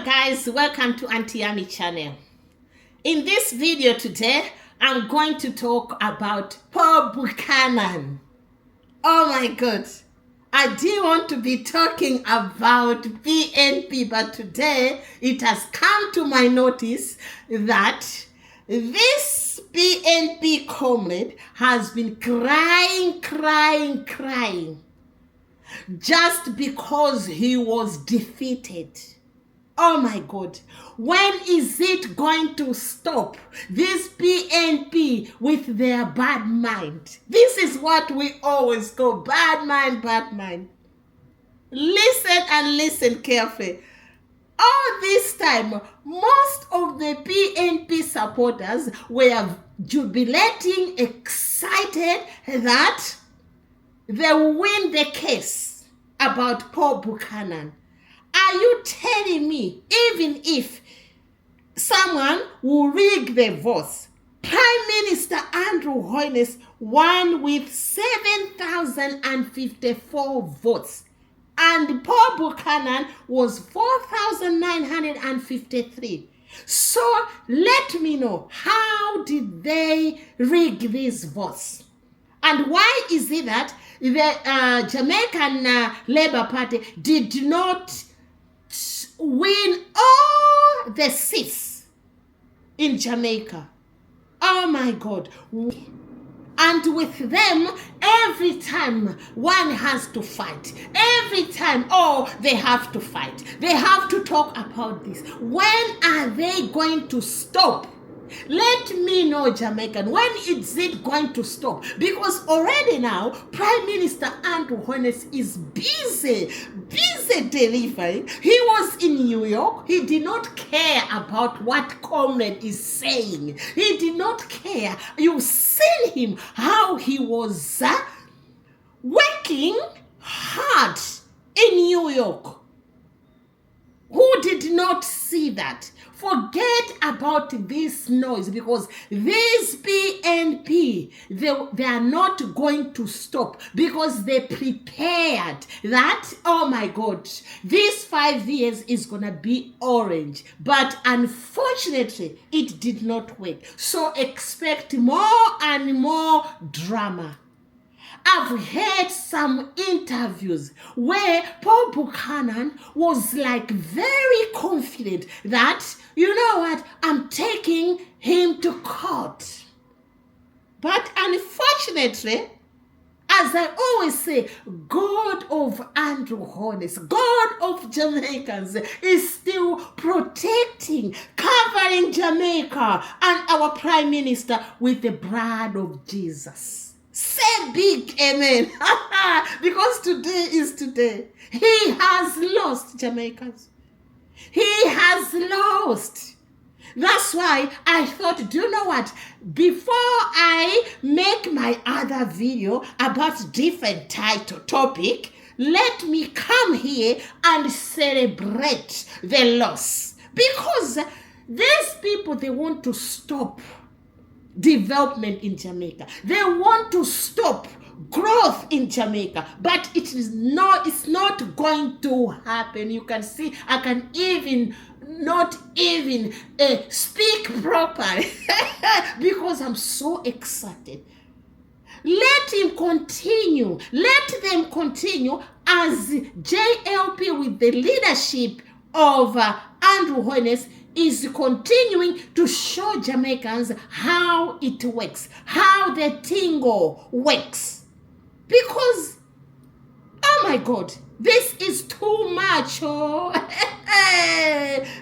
Hello guys, welcome to Auntie Ami channel. In this video today, I'm going to talk about Paul Buchanan. Oh my God, I did want to be talking about PNP, but today it has come to my notice that this PNP comrade has been crying just because he was defeated. Oh my God, when is it going to stop this PNP with their bad mind? This is what we always go, bad mind. Listen and listen carefully. All this time, most of the PNP supporters were jubilating, excited that they will win the case about Paul Buchanan. Are you telling me even if someone will rig the votes, Prime Minister Andrew Holness won with 7,054 votes and Paul Buchanan was 4,953. So let me know, how did they rig these votes? And why is it that the Jamaican Labour Party did not win all the seats in Jamaica? Oh my God. And with them, every time one has to fight. Every time, they have to fight. They have to talk about this. When are they going to stop? Let me know, Jamaican, when is it going to stop? Because already now, Prime Minister Andrew Holness is busy delivering. He was in New York. He did not care about what Comrade is saying. He did not care. You've seen him, how he was working hard in New York. Who did not see that? Forget about this noise, because this PNP, they are not going to stop, because they prepared that, oh my God, this 5 years is going to be orange. But unfortunately, it did not work. So expect more and more drama. I've heard some interviews where Paul Buchanan was like very confident that, you know what, I'm taking him to court. But unfortunately, as I always say, God of Andrew Holness, God of Jamaicans is still protecting, covering Jamaica and our Prime Minister with the blood of Jesus. Say big amen. Because today is today. He has lost, Jamaicans. He has lost. That's why I thought, do you know what? Before I make my other video about different topic, let me come here and celebrate the loss. Because these people, they want to stop development in Jamaica. They want to stop growth in Jamaica, but it's not going to happen. You can see I can not even speak properly because I'm so excited. Let him continue. Let them continue as JLP with the leadership of Andrew Holness is continuing to show Jamaicans how it works, how the tingle works. Because, oh my God, this is too much.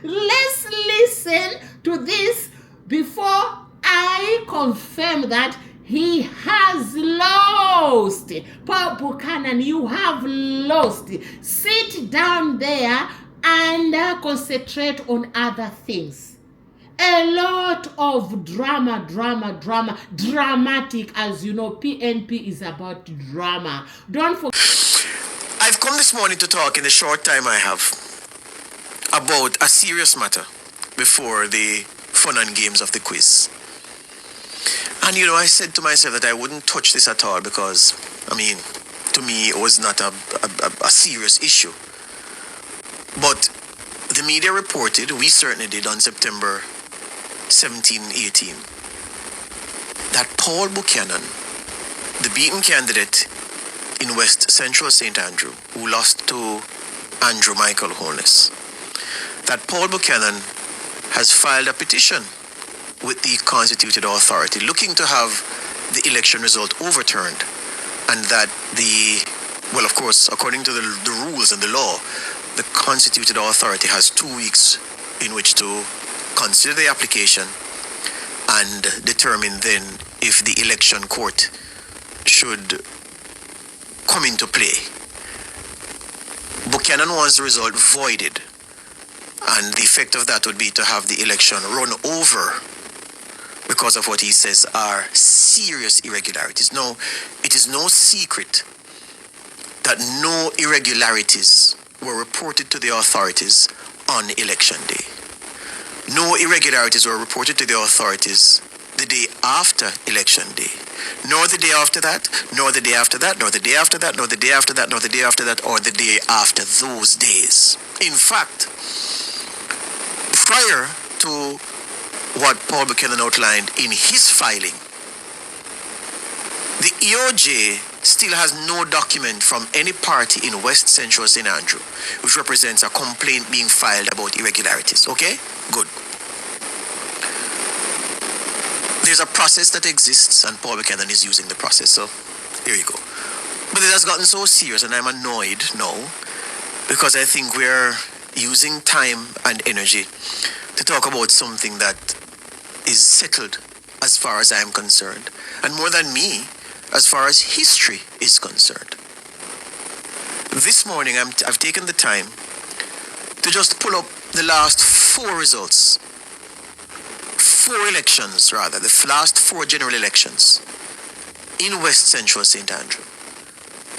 Let's listen to this before I confirm that he has lost. Paul Buchanan, you have lost. Sit down there and concentrate on other things. A lot of dramatic, as you know, PNP is about drama. Don't forget. I've come this morning to talk in the short time I have about a serious matter before the fun and games of the quiz. And I said to myself that I wouldn't touch this at all because, to me, it was not a serious issue. But The media reported, we certainly did on September 17, 18, that Paul Buchanan, the beaten candidate in West Central St. Andrew, who lost to Andrew Michael Holness, that Paul Buchanan has filed a petition with the constituted authority looking to have the election result overturned, and that well, of course, according to the rules and the law, the constituted authority has 2 weeks in which to consider the application and determine then if the election court should come into play. Buchanan wants the result voided, and the effect of that would be to have the election run over because of what he says are serious irregularities. Now, it is no secret that no irregularities were reported to the authorities on election day. No irregularities were reported to the authorities the day after election day. Nor the day after that, nor the day after that, nor the day after that, nor the day after that, nor the day after that, or the day after those days. In fact, prior to what Paul Buchanan outlined in his filing, the EOJ still has no document from any party in West Central St. Andrew which represents a complaint being filed about irregularities. Okay? Good. There's a process that exists, and Paul Buchanan is using the process. So, here you go. But it has gotten so serious, and I'm annoyed now, because I think we're using time and energy to talk about something that is settled as far as I'm concerned, and more than me, as far as history is concerned. This morning, I've taken the time to just pull up the last 4 results. 4 elections, rather, the last 4 general elections in West Central St. Andrew.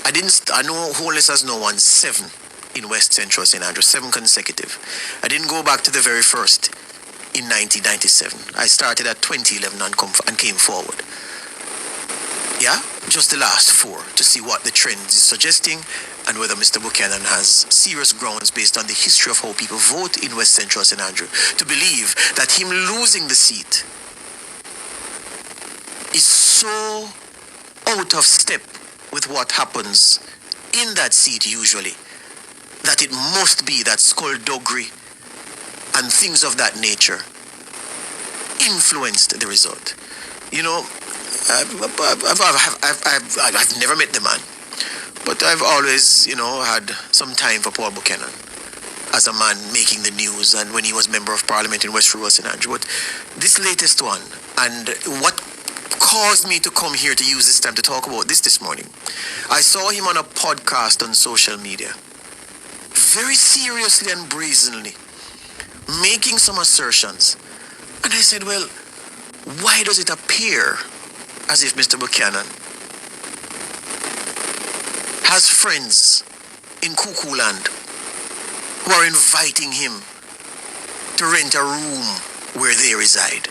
I know Holness has now won 7 in West Central St. Andrew, 7 consecutive. I didn't go back to the very first in 1997. I started at 2011 and came forward. Yeah, just the last 4 to see what the trend is suggesting and whether Mr. Buchanan has serious grounds based on the history of how people vote in West Central St. Andrew to believe that him losing the seat is so out of step with what happens in that seat usually that it must be that skullduggery and things of that nature influenced the result. You know, I've never met the man, but I've always, had some time for Paul Buchanan as a man making the news, and when he was Member of Parliament in West Rural St. Andrew. But this latest one, and what caused me to come here to use this time to talk about this morning, I saw him on a podcast on social media, very seriously and brazenly, making some assertions. And I said, well, why does it appear as if Mr. Buchanan has friends in Cuckoo Land who are inviting him to rent a room where they reside?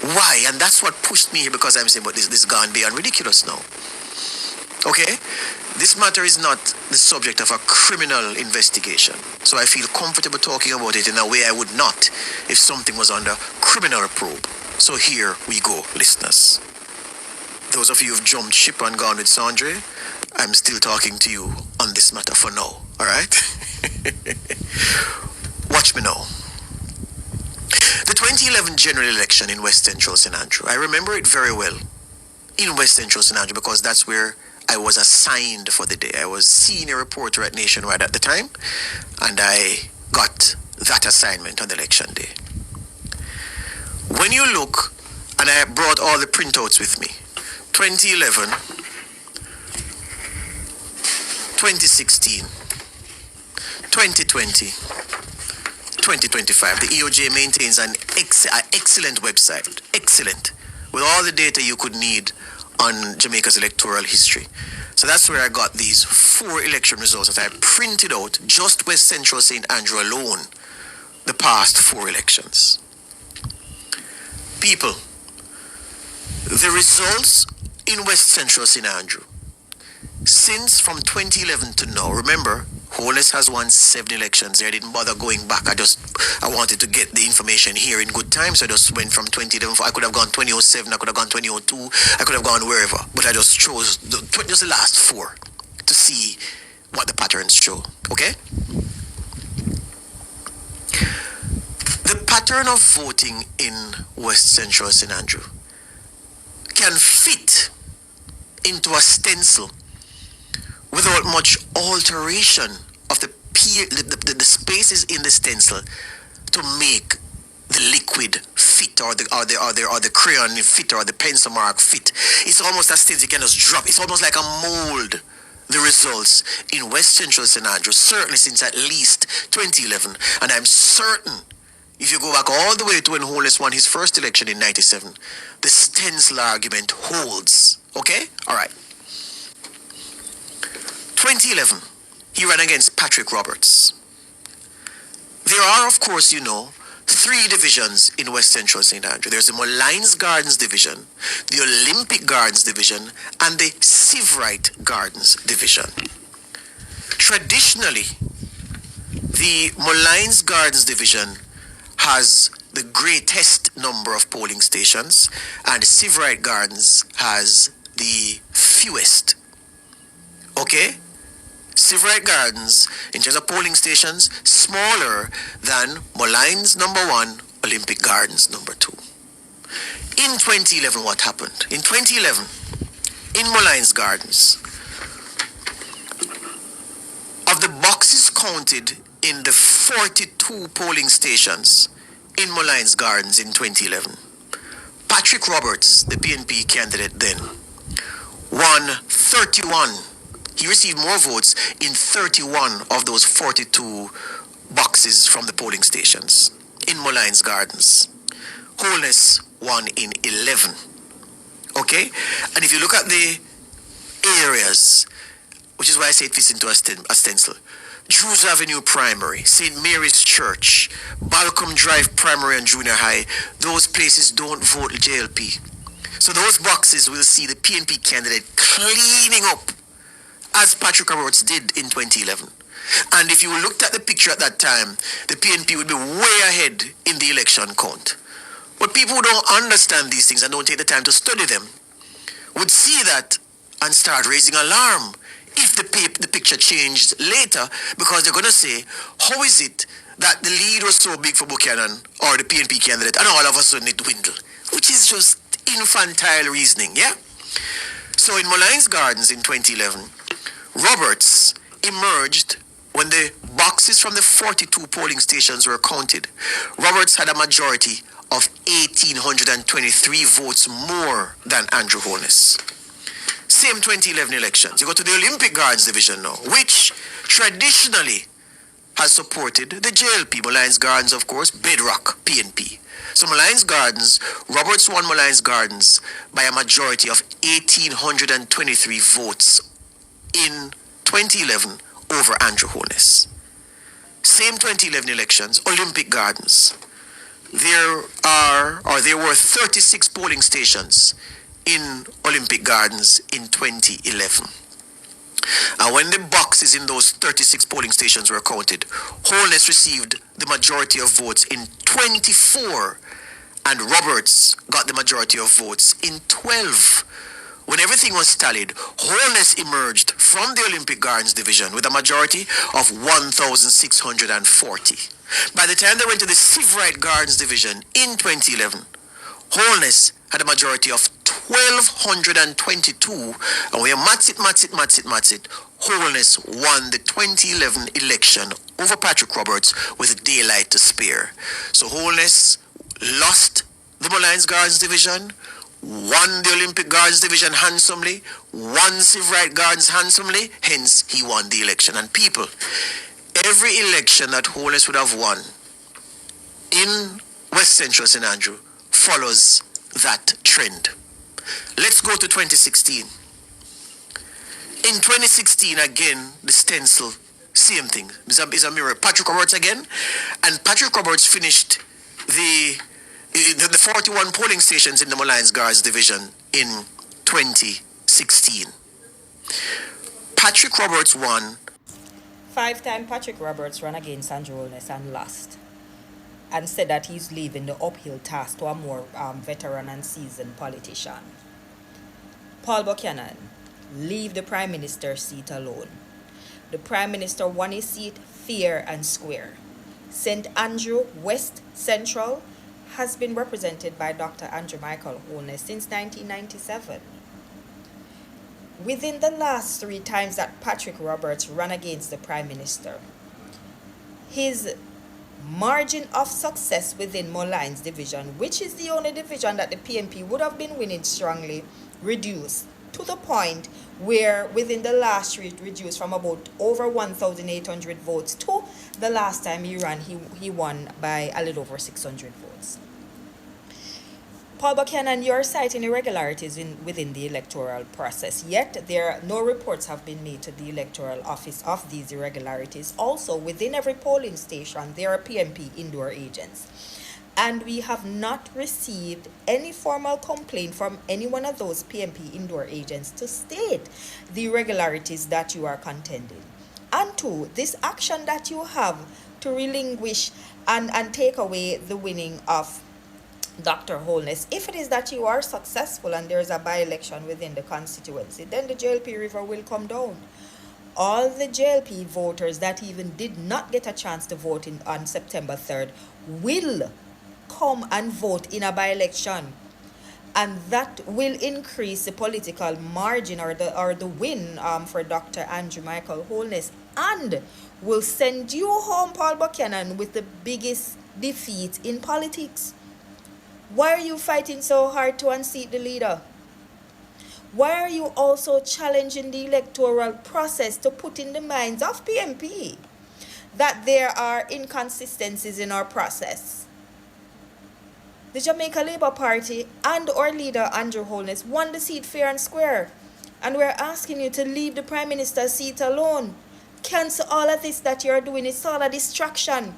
Why? And that's what pushed me here, because I'm saying, but this gone beyond ridiculous now. Okay? This matter is not the subject of a criminal investigation, so I feel comfortable talking about it in a way I would not if something was under criminal probe. So here we go, listeners. Those of you who've jumped ship and gone with Sandre, I'm still talking to you on this matter for now, alright? Watch me now. The 2011 general election in West Central St. Andrew, I remember it very well in West Central St. Andrew because that's where I was assigned for the day. I was senior reporter at Nationwide at the time, and I got that assignment on election day. When you look, and I brought all the printouts with me, 2011, 2016, 2020, 2025. The EOJ maintains an excellent website, excellent, with all the data you could need on Jamaica's electoral history. So that's where I got these 4 election results that I printed out, just West Central St. Andrew alone, the past 4 elections. People, the results in West Central St. Andrew, since from 2011 to now, remember, Holness has won 7 elections. I didn't bother going back. I wanted to get the information here in good time, so I just went from 2011. I could have gone 2007, I could have gone 2002, I could have gone wherever, but I just chose just the last 4 to see what the patterns show. Okay? The pattern of voting in West Central St. Andrew can fit into a stencil without much alteration of the spaces in the stencil to make the liquid fit or the crayon fit or the pencil mark fit. It's almost a stencil you can just drop. It's almost like a mold. The results in West Central St. Andrew, certainly since at least 2011, and I'm certain if you go back all the way to when Holness won his first election in 97, the stencil argument holds. Okay? All right. 2011, he ran against Patrick Roberts. There are, of course, 3 divisions in West Central St. Andrew. There's the Molynes Gardens Division, the Olympic Gardens Division, and the Sivrite Gardens Division. Traditionally, the Molynes Gardens Division has the greatest number of polling stations, and Sivrite Gardens has the fewest. Okay? Sivrite Gardens, in terms of polling stations, smaller than Molynes number 1, Olympic Gardens number 2. In 2011, what happened? In 2011, in Molynes Gardens, of the boxes counted in the 42 polling stations in Molynes Gardens in 2011, Patrick Roberts, the PNP candidate then, won 31. He received more votes in 31 of those 42 boxes from the polling stations in Molynes Gardens. Holness won in 11. Okay? And if you look at the areas, which is why I say it fits into a stencil, Drews Avenue Primary, St. Mary's Church, Balcom Drive Primary and Junior High, those places don't vote JLP. So those boxes will see the PNP candidate cleaning up as Patrick Roberts did in 2011. And if you looked at the picture at that time, the PNP would be way ahead in the election count. But people who don't understand these things and don't take the time to study them would see that and start raising alarm if the picture changed later, because they're going to say, how is it that the lead was so big for Buchanan or the PNP candidate and all of a sudden it dwindled? Which is just infantile reasoning, yeah? So in Molynes Gardens in 2011, Roberts emerged when the boxes from the 42 polling stations were counted. Roberts had a majority of 1,823 votes more than Andrew Holness. Same 2011 elections. You go to the Olympic Gardens Division now, which traditionally has supported the JLP. Molynes Gardens, of course, bedrock PNP. So Molynes Gardens, Roberts won Molynes Gardens by a majority of 1,823 votes in 2011 over Andrew Holness. Same 2011 elections, Olympic Gardens. There were 36 polling stations in Olympic Gardens in 2011. And when the boxes in those 36 polling stations were counted, Holness received the majority of votes in 24, and Roberts got the majority of votes in 12. When everything was tallied, Holness emerged from the Olympic Gardens division with a majority of 1,640. By the time they went to the Sivrite Gardens division in 2011, Holness had a majority of 1,222, and when you mats it, Holness won the 2011 election over Patrick Roberts with daylight to spare. So Holness lost the Molynes Gardens division, won the Olympic Gardens division handsomely, won Sivrite Gardens handsomely, hence he won the election. And people, every election that Holness would have won in West Central St. Andrew follows that trend. Let's go to 2016. In 2016, again, the stencil, same thing. It's a mirror. Patrick Roberts again. And Patrick Roberts finished the 41 polling stations in the Molynes Gardens division in 2016. Patrick Roberts won 5-time Patrick Roberts ran against Andrew Holness and lost, and said that he's leaving the uphill task to a more veteran and seasoned politician. Paul Buchanan, leave the Prime Minister's seat alone. The Prime Minister won his seat fair and square. St. Andrew West Central has been represented by Dr. Andrew Michael Holness since 1997. Within the last 3 times that Patrick Roberts ran against the Prime Minister, his margin of success within Mulline's division, which is the only division that the PNP would have been winning strongly, reduced to the point where within the last year it reduced from about over 1,800 votes to the last time he ran, he won by a little over 600 votes. Paul Buchanan, you're citing irregularities within the electoral process, yet no reports have been made to the electoral office of these irregularities. Also, within every polling station, there are PNP indoor agents. And we have not received any formal complaint from any one of those PNP indoor agents to state the irregularities that you are contending. And 2, this action that you have to relinquish and take away the winning of Dr. Holness, if it is that you are successful and there is a by-election within the constituency, then the JLP river will come down. All the JLP voters that even did not get a chance to vote on September 3rd will come and vote in a by-election, and that will increase the political margin or the win for Dr. Andrew Michael Holness, and will send you home, Paul Buchanan, with the biggest defeat in politics. Why are you fighting so hard to unseat the leader? Why are you also challenging the electoral process to put in the minds of PNP that there are inconsistencies in our process? The Jamaica Labour Party and our leader Andrew Holness won the seat fair and square, and we're asking you to leave the Prime Minister's seat alone. Cancel all of this that you're doing. It's all a distraction.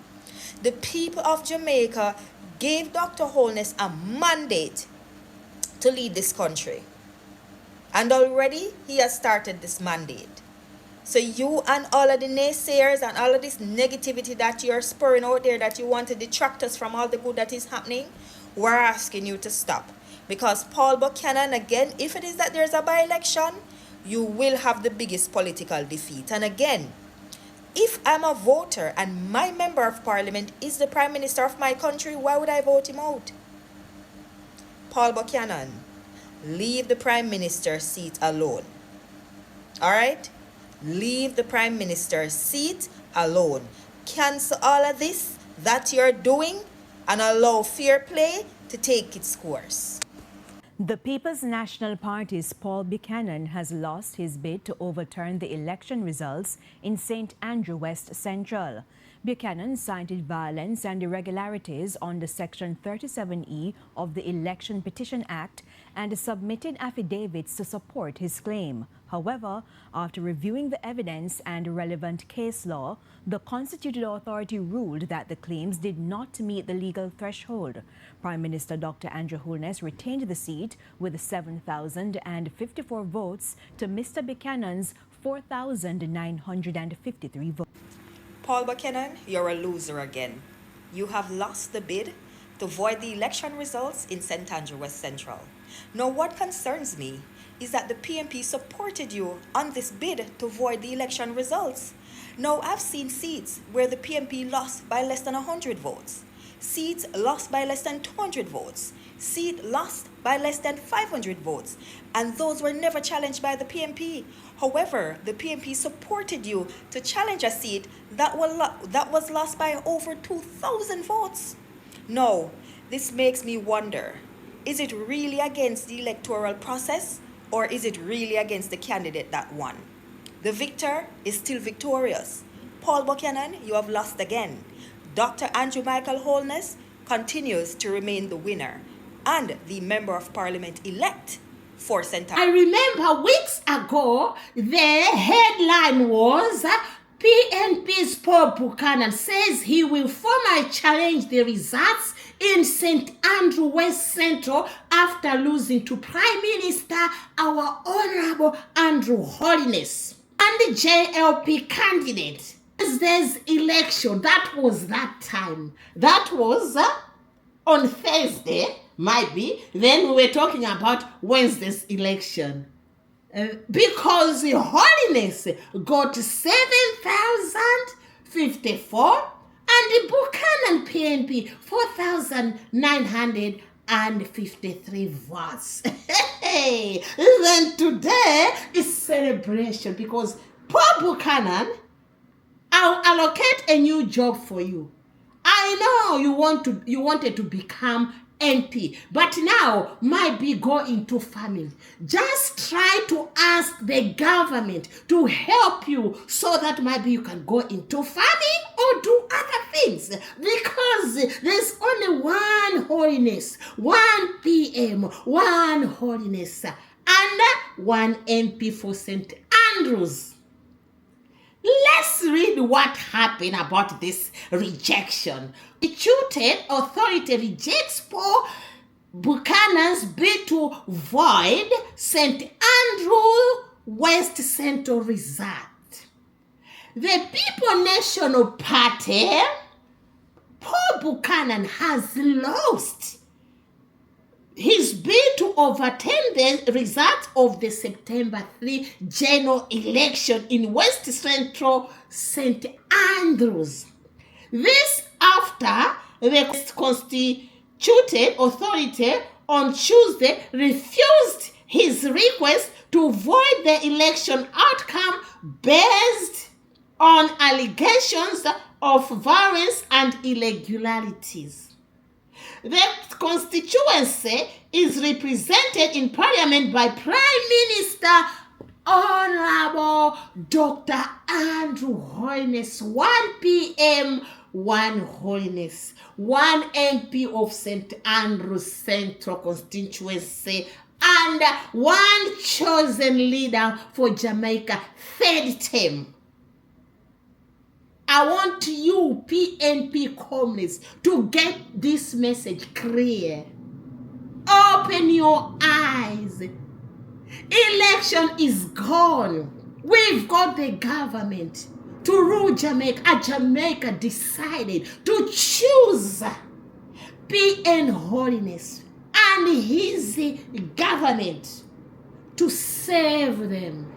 The people of Jamaica gave Dr. Holness a mandate to lead this country, and already he has started this mandate. So you and all of the naysayers and all of this negativity that you're spurring out there, that you want to detract us from all the good that is happening, we're asking you to stop. Because Paul Buchanan, again, if it is that there's a by-election, you will have the biggest political defeat. And again, if I'm a voter and my member of parliament is the Prime Minister of my country, why would I vote him out? Paul Buchanan, leave the Prime Minister's seat alone. All right? Leave the Prime Minister's seat alone. Cancel all of this that you're doing and allow fair play to take its course. The People's National Party's Paul Buchanan has lost his bid to overturn the election results in St. Andrew West Central. Buchanan cited violence and irregularities under Section 37E of the Election Petition Act and submitted affidavits to support his claim. However, after reviewing the evidence and relevant case law, the constituted authority ruled that the claims did not meet the legal threshold. Prime Minister Dr. Andrew Holness retained the seat with 7,054 votes to Mr. Buchanan's 4,953 votes. Paul Buchanan, you're a loser again. You have lost the bid to void the election results in St. Andrew West Central. Now, what concerns me is that the PNP supported you on this bid to void the election results. Now, I've seen seats where the PNP lost by less than 100 votes, seats lost by less than 200 votes, seat lost by less than 500 votes, and those were never challenged by the PNP. However, the PNP supported you to challenge a seat that was lost by over 2,000 votes. No, this makes me wonder, is it really against the electoral process, or is it really against the candidate that won? The victor is still victorious. Paul Buchanan, you have lost again. Dr. Andrew Michael Holness continues to remain the winner and the Member of Parliament elect for St. I remember weeks ago, the headline was PNP's Paul Buchanan says he will formally challenge the results in St. Andrew West Central after losing to Prime Minister, our Honorable Andrew Holness. And the JLP candidate Thursday's election, that was that time. That was on Thursday, might be. Then we were talking about Wednesday's election. Because the Holiness got 7,054 and the Buchanan PNP 4,953 votes. Hey, then today is celebration because Paul Buchanan, I'll allocate a new job for you. I know you wanted to become MP, but now might be go into farming. Just try to ask the government to help you so that maybe you can go into farming or do other things, because there's only one holiness, one PM, one holiness, and one MP for St. Andrews. Let's read what happened about this rejection. The tutored authority rejects Paul Buchanan's bid to void St. Andrew West Central result. The People National Party, Paul Buchanan has lost his bid to overturn the result of the September 3 general election in West Central St. Andrews. This after the constituted authority on Tuesday refused his request to void the election outcome based on allegations of violence and irregularities. The constituency is represented in Parliament by Prime Minister Honorable Dr. Andrew Holness, 1 PM, 1 Holness, 1 MP of St. Andrews Central constituency, and 1 chosen leader for Jamaica, 3rd term. I want you, PNP comrades, to get this message clear. Open your eyes. Election is gone. We've got the government to rule Jamaica. Jamaica decided to choose PN Holiness and his government to save them.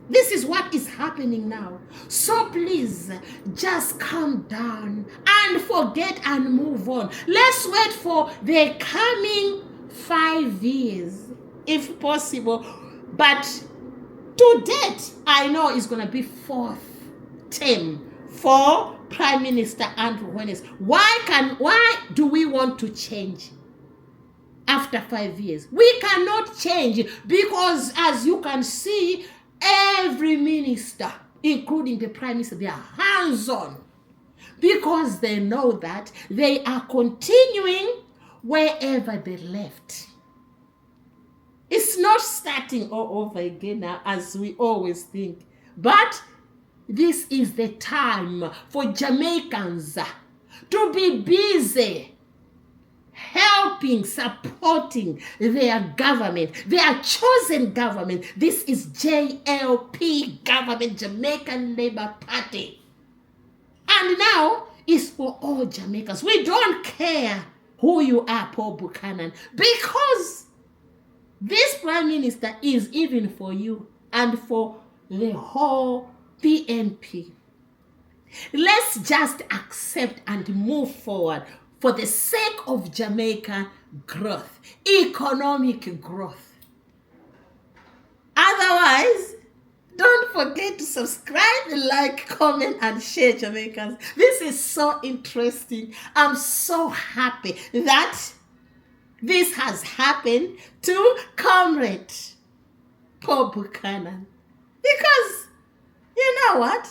This is what is happening now. So please, just calm down and forget and move on. Let's wait for the coming 5 years, if possible. But to date, I know it's going to be 4th term for Prime Minister Andrew Holness. Why do we want to change after 5 years? We cannot change because, as you can see, every minister, including the Prime Minister, they are hands-on because they know that they are continuing wherever they left. It's not starting all over again now, as we always think. But this is the time for Jamaicans to be busy helping, supporting their government, their chosen government. This is JLP government, Jamaican Labour Party. And now it's for all Jamaicans. We don't care who you are, Paul Buchanan, because this Prime Minister is even for you and for the whole PNP. Let's just accept and move forward for the sake of Jamaica growth, economic growth. Otherwise, don't forget to subscribe, like, comment, and share, Jamaicans. This is so interesting. I'm so happy that this has happened to Comrade Paul Buchanan. Because, you know what?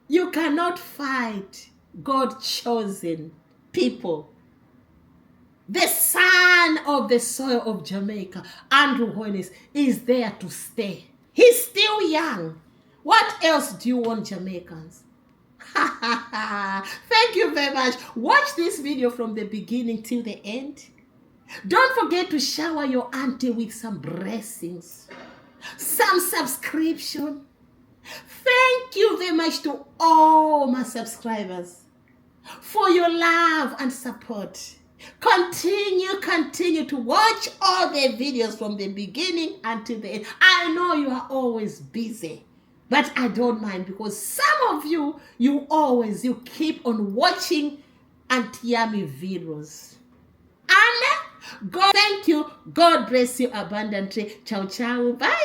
You cannot fight God-chosen people. The son of the soil of Jamaica, Andrew Holness, is there to stay. He's still young. What else do you want, Jamaicans? Thank you very much. Watch this video from the beginning till the end. Don't forget to shower your auntie with some blessings, some subscription, Thank you very much to all my subscribers for your love and support. Continue to watch all the videos from the beginning until the end. I know you are always busy, but I don't mind because some of you keep on watching anti-yummy videos. And God, thank you. God bless you abundantly. Ciao, ciao. Bye.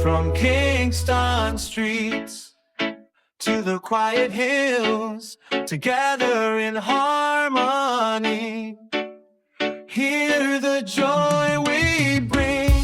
From Kingston streets to the quiet hills, together in harmony, hear the joy we bring.